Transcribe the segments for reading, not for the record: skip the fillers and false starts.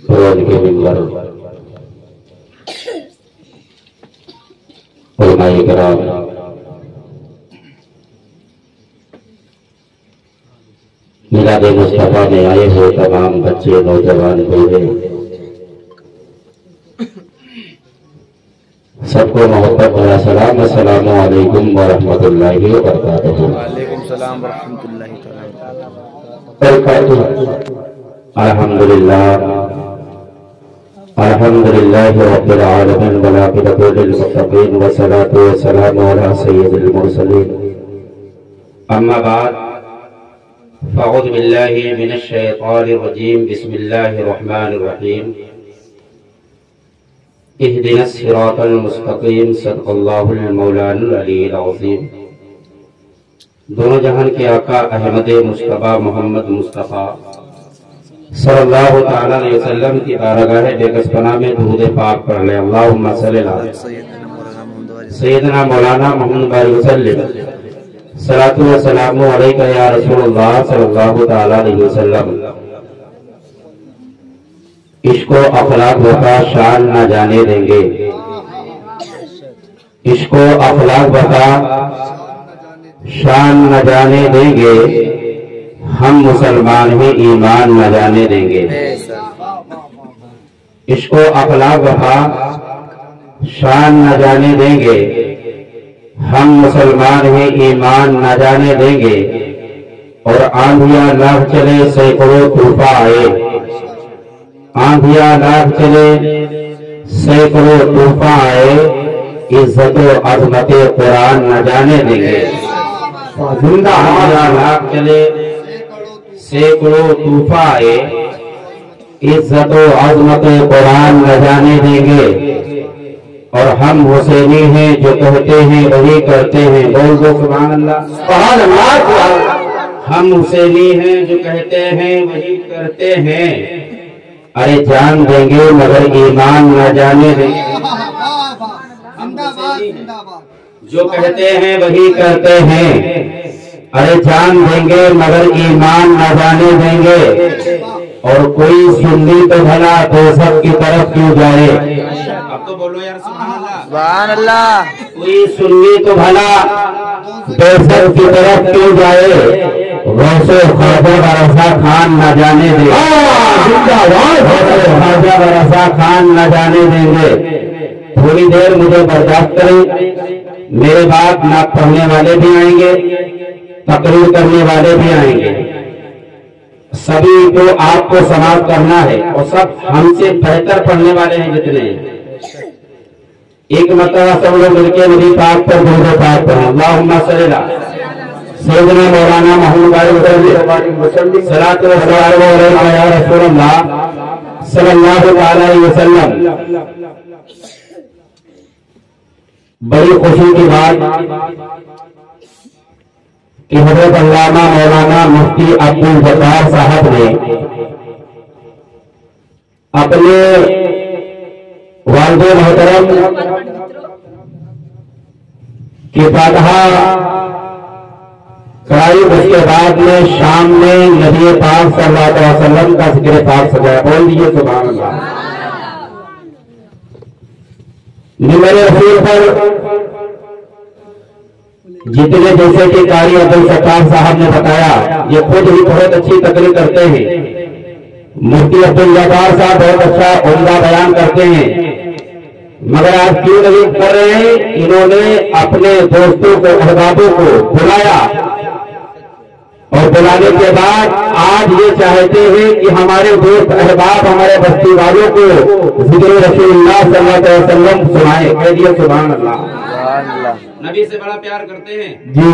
روز کے منبر علماء کرام، میلاد مصطفیٰ میں آئے ہوئے تمام بچے، نوجوان، بوڑھے، سب کو محبت بھرا سلام، السلام علیکم ورحمۃ اللہ وبرکاتہ۔ وعلیکم السلام ورحمۃ اللہ وبرکاتہ۔ الحمدللہ رب العالمین والعاقبۃ للمتقین والصلاۃ والسلام علی سید المرسلین، اما بعد فاعوذ باللہ من الشیطان الرجیم، بسم اللہ الرحمن الرحیم، اہدنا الصراط المستقیم، صدق اللہ المولانا العلی العظیم۔ دونوں جہان کے آقا احمد مصطفیٰ محمد مصطفیٰ صلی اللہ تعالیٰ علیہ وسلم کی بارگاہ بےکس پناہ میں درود پاک پڑھ لیں۔ اللہم صلی علی سیدنا مولانا محمد بارک وسلم، صلاۃ و سلام علیکہ یا رسول اللہ صلی اللہ تعالیٰ علیہ وسلم۔ عشق و اخلاق بتا شان نہ جانے دیں گے، عشق و اخلاق بتا شان نہ جانے دیں گے، ہم مسلمان ہیں ایمان نہ جانے دیں گے۔ عشق و اخلاق بتا شان نہ جانے دیں گے، ہم مسلمان ہیں ایمان نہ جانے دیں گے۔ اور آندھیاں لاکھ چلے سینکڑوں طوفان آئے، آندھیاں لاکھ چلے سینکڑوں طوفان آئے، عزت و عظمت قرآن نہ جانے دیں گے۔ آندھیاں لاکھ چلے سینکڑوں طوفان آئے، عزت و عظمت قرآن نہ جانے دیں گے۔ اور ہم حسینی ہیں جو کہتے ہیں وہی کرتے ہیں، بول دو سبحان اللہ، سبحان اللہ۔ ہم حسینی ہیں جو کہتے ہیں وہی کرتے ہیں، ارے جان دیں گے مگر ایمان نہ جانے دیں گے۔ جو کہتے ہیں وہی کرتے ہیں، ارے جان دیں گے مگر ایمان نہ جانے دیں گے۔ اور کوئی سنی تو بھلا تو سب کی طرف کیوں جائے، اب تو بولو یار سبحان اللہ، سبحان اللہ۔ کوئی سنی تو بھلا تو سب کی طرف کیوں جائے، غوث و خواجہ برسا خان نہ جانے دیں گے، خواجہ برسا خان نہ جانے دیں گے۔ تھوڑی دیر مجھے برداشت کریں، میرے بعد نعت پڑھنے والے بھی آئیں گے، تقریر کرنے والے بھی آئیں گے، سبھی کو آپ کو سماعت کرنا ہے، اور سب ہم سے بہتر پڑھنے والے ہیں جتنے ہیں۔ ایک مرتبہ سب لوگ مل کے نبی پاک پر درود پاک پڑھیں۔ اللہم صلی علی سیدنا مولانا محمد بارک وسلم، صلاۃ و سلام علیکہ یا رسول اللہ صلی اللہ علیہ وسلم۔ بڑی خوشی کی بات کہ حضرت علامہ مولانا مفتی عبدالجبار صاحب نے اپنے والد محترم کی فاتحہ کرائی، اس کے بعد میں شام میں نبی پاک صلی اللہ علیہ وسلم کا ذکر پاک سجایا، بول دیجیے سبحان اللہ۔ نمبر رسول پر جتنے جیسے کہ قاری عبدالستار صاحب نے بتایا، یہ خود ہی بہت اچھی تقریر کرتے ہیں، مفتی عبدالجبار صاحب بہت اچھا عمدہ بیان کرتے ہیں، مگر آپ کیوں نہیں کر رہے ہیں؟ انہوں نے اپنے دوستوں کو، احبابوں کو بلایا، اور بلانے کے بعد آج یہ چاہتے ہیں کہ ہمارے دوست احباب، ہمارے بستی والوں کو ذکر رسول اللہ صلی اللہ علیہ وسلم سنائے۔ کہہ دیے سبحان اللہ۔ نبی سے بڑا پیار کرتے ہیں جی،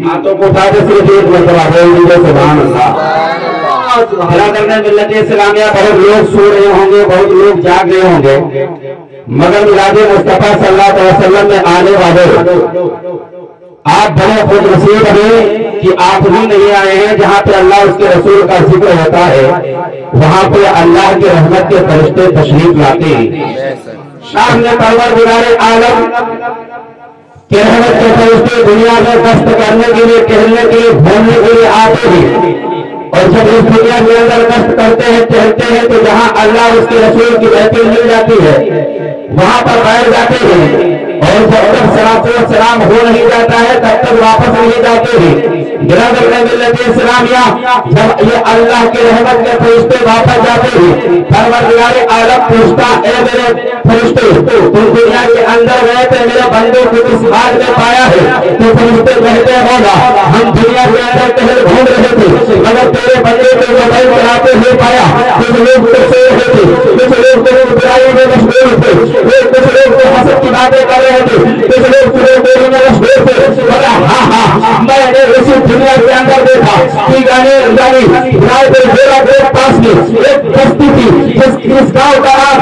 ہاتھوں کو اٹھا کے صرف ایک مرتبہ بول دیجیے سبحان اللہ۔ بھلا کرنے ملت اسلامیہ بہت لوگ سو رہے ہوں گے، بہت لوگ جاگ رہے ہوں گے، مگر میلاد مصطفیٰ صلی اللہ علیہ وسلم میں آنے والے آپ بڑے خود نصیب ہیں کہ آپ ہی نہیں آئے ہیں جہاں پہ اللہ اس کے رسول کا ذکر ہوتا ہے، وہاں پہ اللہ کے رحمت کے فرشتے تشریف لاتے ہیں۔ شام نے پروردگار عالم کہ رحمت کے فرشتے دنیا میں گشت کرنے کے لیے، ٹہلنے کے لیے، گھومنے کے لیے آتے ہیں، اور جب اس دنیا کے اندر کشٹ کرتے ہیں چہتے ہیں تو جہاں اللہ اس کے رسول کی محفل مل جاتی ہے وہاں پر بیٹھ جاتے ہیں، اور جب تک صلاۃ و سلام ہو نہیں جاتا ہے تب تک واپس نہیں جاتے ہیں۔ برادر ملت اسلامیہ، جب یہ اللہ کے رحمت کے فرشتے واپس جاتے ہیں، پروردگار عالم پوچھتا اے میرے فرشتے تم دنیا کے اندر گئے تھے میرے بندوں کو کس حال میں پایا ہے؟ تو فرشتے کہتے ہوگا ہم دنیا کے اندر ٹہل گھوم رہے تھے مگر تیرے بندے کو موبائل چلاتے ہوئے پایا، کچھ لوگ تو سو رہے تھے، کچھ لوگ تو برائی میں مشغول تھے، کچھ لوگ تو حسد کی باتیں کر رہے تھے، کچھ لوگ چلو میں مشغول تھے، ہاں میں نے اسی دنیا کے اندر دیکھا کہ رائے پر گھوڑا کے پاس میں ایک بستی تھی جس گاؤں کا نام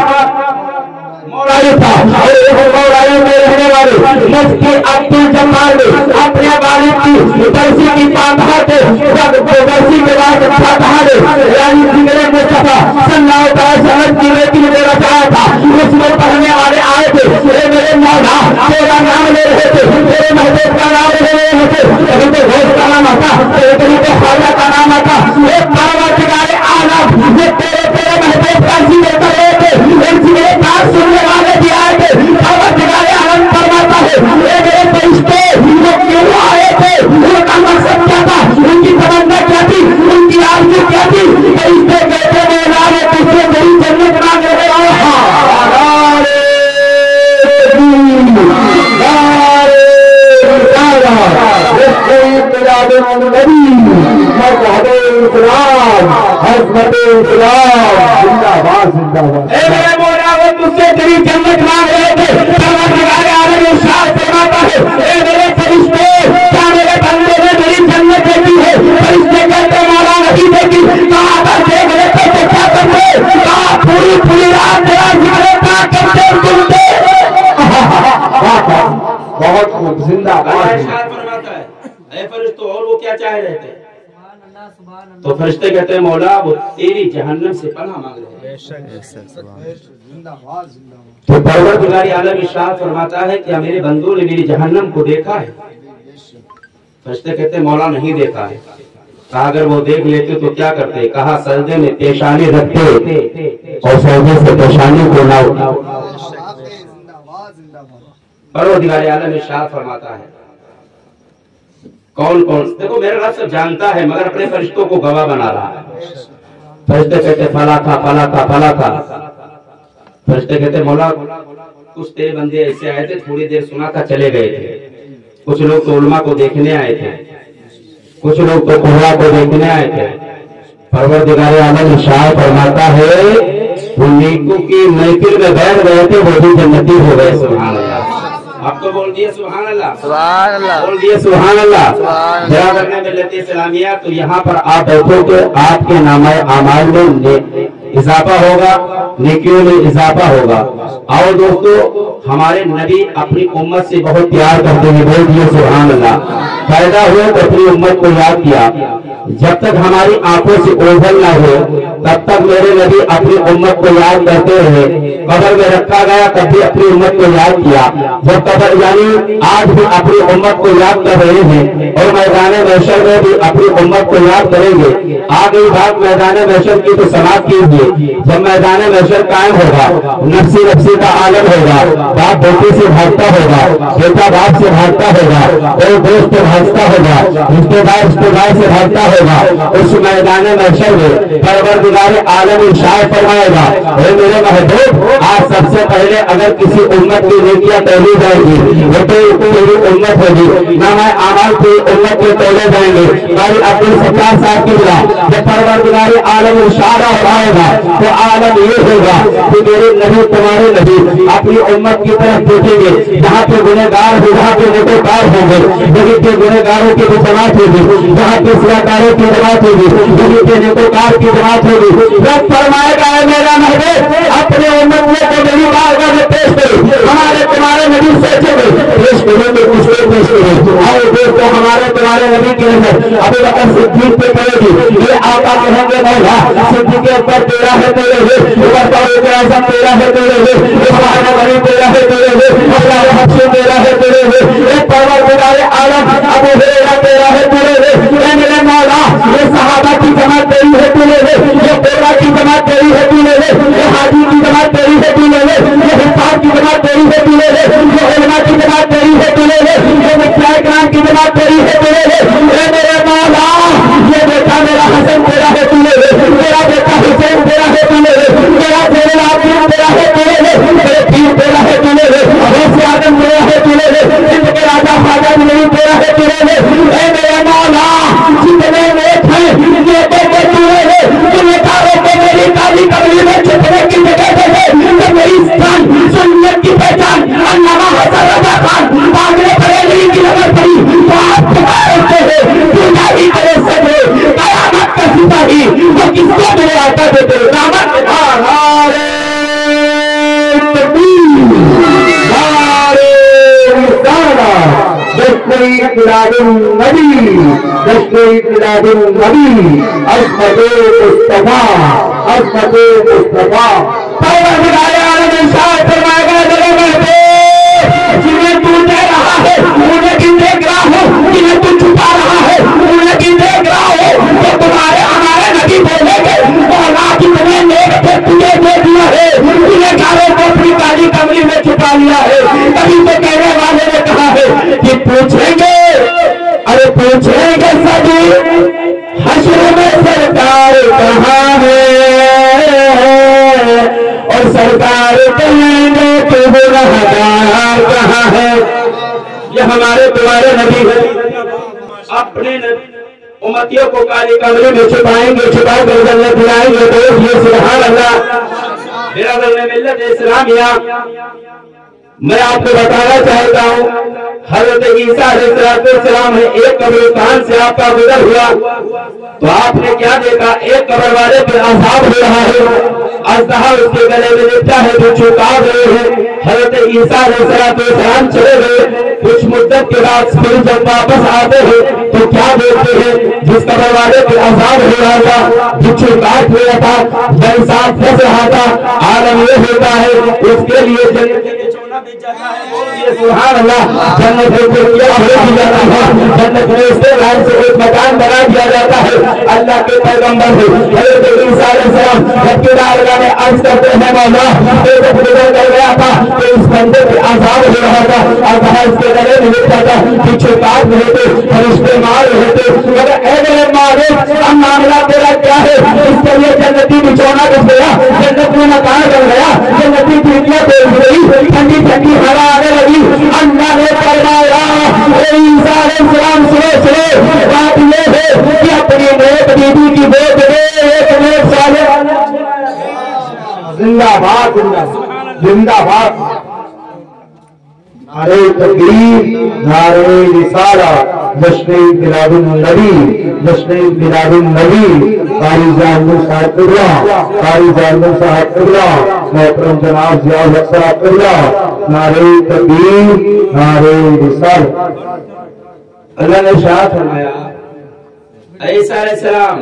مولائی تھا، اور ایک مولائی میں رہنے والے مفتی عبد الجبار نے اپنے والد کی درسی کی فاتحہ کے درسی کے بعد فاتحہ نے یعنی ذکر مصطفیٰ صلی اللہ علیہ وسلم کی بیٹی نے رچایا تھا۔ اس میں پڑھنے والے آئے تھے اے میرے مولا تیرا نام لے رہے تھے، تیرے محبوب کا نام لے رہے تھے، کبھی تو غوث کا نام آتا، کبھی تو خواجہ کا نام آتا، ایک پروردگار عالم یہ تیرے محبوب کا ذکر کر رہے تھے، ان ذکر کا سننے والے بھی آئے تھے۔ پروردگار عالم فرماتا ہے اے میرے فرشتے وہ کیوں آئے تھے؟ ان کا مقصد کیا تھا؟ ان کی تمنا کیا تھی؟ ان کی آرزو کیا تھی؟ فرشتے کہتے ہیں مولا نے تجھ سے میری جنت مانگ رہے ہو۔ اے میرے مولا وہ تجھ سے تیری جنت مانگ رہے تھے۔ پروردگار عالم ارشاد فرماتا ہے اے میرے فرشتے کیا میرے بندے نے میری جنت دیکھی ہے؟ فرشتے کہتے مولا نہیں دیکھی۔ کہاں پر دیکھ لیتے تو کیا کرتے؟ کہاں پوری رات تیرا ذکر پاک کرتے سنتے۔ بہت خوب، زندہ فرماتا ہے اے فرشتوں اور وہ کیا چاہ رہے تھے؟ تو فرشتے کہتے ہیں مولا وہ تیری جہنم سے پناہ مانگ رہے ہیں۔ تو پروردگار عالم ارشاد فرماتا ہے کیا میرے بندوں نے میری جہنم کو دیکھا ہے؟ فرشتے کہتے ہیں مولا نہیں دیکھا ہے۔ کہا اگر وہ دیکھ لیتے تو کیا کرتے؟ کہا سجدے میں پیشانی رکھتے اور سجدے سے پیشانی کو نہ اٹھاؤ۔ پروردگار عالم ارشاد فرماتا ہے کون دیکھو میرا رب سب جانتا ہے مگر اپنے فرشتوں کو گواہ بنا رہا ہے۔ فرشتے کہتے پلا تھا۔ فرشتے کہتے مولا کچھ تیرے بندے ایسے آئے تھے تھوڑی دیر سنا تھا چلے گئے تھے، کچھ لوگ تو علماء کو دیکھنے آئے تھے، کچھ لوگ تو قرآن کو دیکھنے آئے تھے۔ پروردگار عالم ارشاد فرماتا ہے وہ نیکوں کی محفل میں بیٹھ گئے تھے وہ بھی جنتی ہو گئے۔ سبحان اللہ، آپ تو بول دیے سبحان اللہ، سبحان اللہ، بول دیے سبحان اللہ۔ برادر ملت اسلامیہ تو یہاں پر آپ بیٹھو کہ آپ کے نامہ اعمال میں اضافہ ہوگا، نیکیوں میں اضافہ ہوگا۔ آؤ دوستو ہمارے نبی اپنی امت سے بہت پیار کرتے ہیں، بول دیے سبحان اللہ۔ پیدا ہوئے تو اپنی امت کو یاد کیا، جب تک ہماری آنکھوں سے اوجھل نہ ہو تب تک میرے نبی اپنی امت کو یاد کرتے رہے۔ قبر میں رکھا گیا تب بھی اپنی امت کو یاد کیا، جب قبر یعنی آج بھی اپنی امت کو یاد کر رہے ہیں اور میدان محشر میں بھی اپنی امت کو یاد کریں گے۔ آگے بات میدان محشر کی تو سماعت کیجیے۔ جب میدان محشر قائم ہوگا نفسی کا عالم ہوگا، باپ بیٹے سے بھاگتا ہوگا، بیٹا باپ سے بھاگتا ہوگا، اور دوست بھاگتا ہوگا، رشتے دار سے بھاگتا ہوگا۔ اس میدان محشر میں پروردگار عالم ارشاد فرمائے گا اے میرے محبوب آج سب سے پہلے اگر کسی امت کی نیکیاں تولی جائے گی وہ تو میری امت ہوگی، نامہ اعمال کی امت میں تولے جائیں گے۔ بھائی عبد الستار صاحب کی بلا جب پروردگار عالم ارشاد فرمائے گا تو عالم یہ ہوگا کہ میرے نبی تمہارے نبی اپنی امت کی طرف دیکھیں گے، جہاں پہ گنہگار ہو جہاں پہ نیکوکار ہوں گے، وہیں پہ گنہگاروں کی جماعت ہوگی، جہاں پہ سیاکاروں کی جماعت ہوگی، وہیں پہ نیکوکار کی جماعت ہوگی۔ رب فرمائے گا اے میرا محبوب اپنے امت میں کو میری بارگاہ میں پیش کرو، ہمارے تمہارے نبی سوچے گے پیش کرو گے کچھ پیش کرو۔ آؤ دوستو ہمارے تمہارے نبی کی نظر ابو بکر صدیق پہ پڑے گی، یہ آقا کہیں گے مولا صدیق اکبر تیرا ہے تیرے ہے، عمر فاروق اعظم تیرا ہے تیرے ہے، عثمان غنی تیرا ہے تیرے ہے، عمر حبشی تیرا ہے تیرے ہے، ایک پروردگار عالم ابو ہریرہ تیرا ہے تیرے ہے۔ اے میرے مولا یہ صحابہ کی جماعت میلاد النبی، جشن میلاد النبی، عصمت مصطفیٰ، عصمت مصطفیٰ۔ پروردگار عالم ارشاد فرمائے گا جنہیں تو دے رہا ہے انہیں بھی دیکھ رہا ہوں، جنہیں تو چھپا رہا ہے انہیں بھی دیکھ رہا ہوں۔ تو تمہارے ہمارے نبی بولے گے مولا کی تمہیں نیک پہ تجھے دے دیا ہے، تجھے گاروں کو اپنی کالی کمری میں چھپا لیا ہے۔ کبھی تو کہنے والے نے کہا ہے کہ پوچھیں گے، ارے پوچھیں گے سبھی حشر میں سرکار کہاں ہے، اور سرکار کہیں گے کہ گنہگار کہاں ہے۔ یہ ہمارے تمہارے نبی ہیں، اپنے امتیوں کو کالی کمرے میں چھپائیں گے، چھپا کر جنت دلائیں گے۔ تو یہ سبحان اللہ میرا ملت اسلامیہ، میں آپ کو بتانا چاہتا ہوں حضرت عیسیٰ علیہ السلام ہے، ایک قبرستان سے آپ کا گزر ہوا تو آپ نے کیا دیکھا، ایک قبر والے پہ عذاب ہو رہا ہے، اژدہا اس کے گلے میں لپٹا ہے جو چوکا رہے ہیں۔ حضرت عیسیٰ علیہ السلام چلے گئے، کچھ مدت کے بعد پھر جب واپس آتے ہیں تو کیا دیکھتے ہیں، جس قبر والے پہ عذاب ہو رہا تھا، بچھو کاٹ لیا تھا، بے ساتھ پھنس رہا تھا، عالم یہ ہوتا ہے اس کے لیے جنت سبحان اللہ، جنت کو کیا ہو دیا جاتا ہے، جنت میں اس کے نام سے ایک مکان بنا دیا جاتا ہے۔ اللہ کے پیغمبر ہے حضرت عیسیٰ علیہ السلام رب کی بارگاہ میں عرض کرتے ہیں مولا ایک گزر کر گیا تھا کہ اس بندے پہ عذاب ہو رہا تھا، اژدہا اس کے گلے میں لپٹا تھا، پیچھے کاٹ رہے تھے، فرشتے مار رہے تھے، مگر اے میرے مالک اب معاملہ تیرا کیا ہے؟ اس کے لیے جنتی بچھونا بچ گیا، جنت میں مکان بن گیا، جنتی چیٹیاں بیچ گئی، ٹھنڈی ٹھنڈی ہوا آنے لگی۔ اللہ نے فرمایا اے عیسیٰ علیہ السلام سنو بات یہ ہے کہ اپنی نیک بیوی کی گود میں ایک نیک صالح زندہ باد، زندہ باد، نعرہ تکبیر، نعرہ رسالہ، جشن میلاد النبی، جشن میلاد النبی، قاری جان صاحب اللہ، قاری جان صاحب اللہ، محترم جناب ضیاء الحق صاحب اللہ، نعرہ تکبیر، نعرہ رسالہ۔ اللہ نے ارشاد فرمایا عیسیٰ علیہ السلام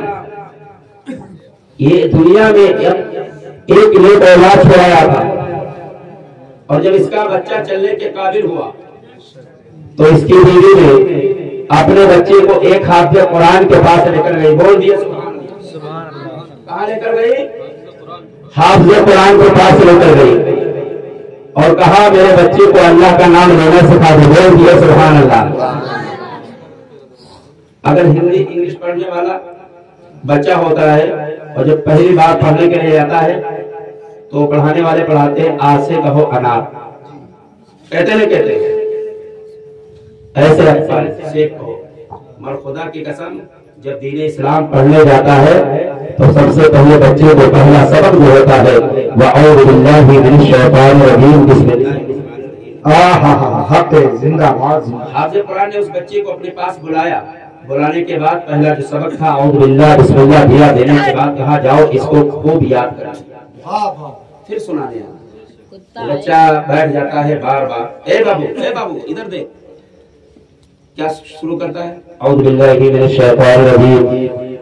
یہ دنیا میں ایک نیک اولاد چھوڑایا تھا، اور جب اس کا بچہ چلنے کے قابل ہوا تو اس کی بیوی نے اپنے بچے کو ایک حافظ قرآن کے پاس لے کر گئی، بول دیا سبحان اللہ، کہاں لے کر گئی؟ حافظ قرآن کے پاس لے کر گئی اور کہا میرے بچے کو اللہ کا نام لینا سکھا دو، بول دیا سبحان اللہ۔ اگر ہندی انگلش پڑھنے والا بچہ ہوتا ہے اور جب پہلی بار پڑھنے کے لیے آتا ہے تو پڑھانے والے پڑھاتے ہیں آج سے کہو انار، کہتے نہیں کہتے ایسے الفاظ سے کہو، مگر خدا کی قسم جب دین اسلام پڑھنے جاتا ہے تو سب سے پہلے بچے کو پہلا سبق جو ہوتا ہے وَأَعُوذُ بِاللَّهِ مِنَ الشَّيْطَانِ الرَّجِيمِ بسم اللہ۔ حق زندہ باد۔ حافظ قرآن نے اس بچے کو اپنے پاس بلایا، بلانے کے بعد پہلا جو سبق تھا اعوذ باللہ بسم اللہ دیا، دینے کے بعد کہا جاؤ اس کو خوب یاد کریں، پھر سنانے آنا۔ بچہ بیٹھ جاتا ہے بار بار، اے بابو ادھر دیکھ، کیا شروع کرتا ہے؟ اعوذ باللہ من الشیطان الرجیم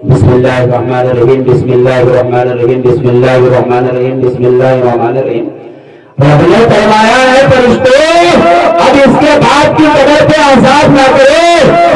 بسم اللہ الرحمن الرحیم بسم اللہ الرحمن الرحیم بسم اللہ الرحمن الرحیم بسم اللہ الرحمن الرحیم۔ رب نے فرمایا ہے فرشتوں اب اس کے بعد کی قدر پہ عذاب نہ کرے،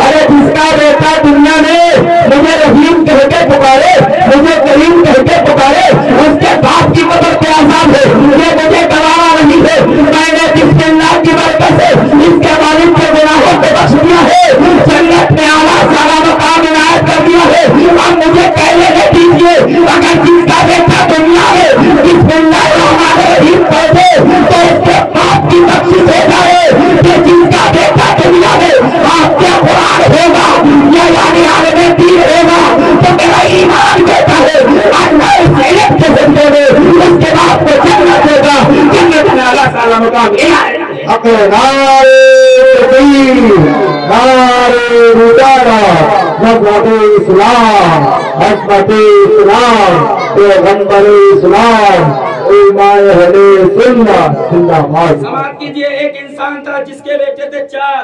ارے جس کا بیٹا دنیا میں مجھے رحیم کہہ کے پکارے، مجھے کریم کہہ کے پکارے، اس کے بعد کی قدر پہ عذاب ہے، یہ مجھے گوارا نہیں ہے۔ میں نے بسم اللہ کی برکت سے اس کے والد کے گناہوں کو بخش دیا ہے، جنت میں اعلیٰ سارا مقام عنایت کر دیا ہے، اب مجھے کہنے دے دیجیے اگر جس کا بیٹا دنیا میں بسم اللہ الرحمن الرحیم پڑھے تو اس کے باپ کی بخشش ہو جائے، کہ جس کا بیٹا دنیا میں آپ کے قرآن ہوگا یا یعنی عالم دین ہوگا تو میرا ایمان بیٹا ہے اللہ اس علم کے زندے میں اس کے بعد کو جنت ہوگا، جنت میں اللہ تعالیٰ مقام حق نعرہ تکبیر، نعرہ رسالہ، عظمت اسلام، عظمت اسلام، پیغمبر اسلام، سماعت کیجئے، ایک انسان تھا جس کے بیٹے تھے 4،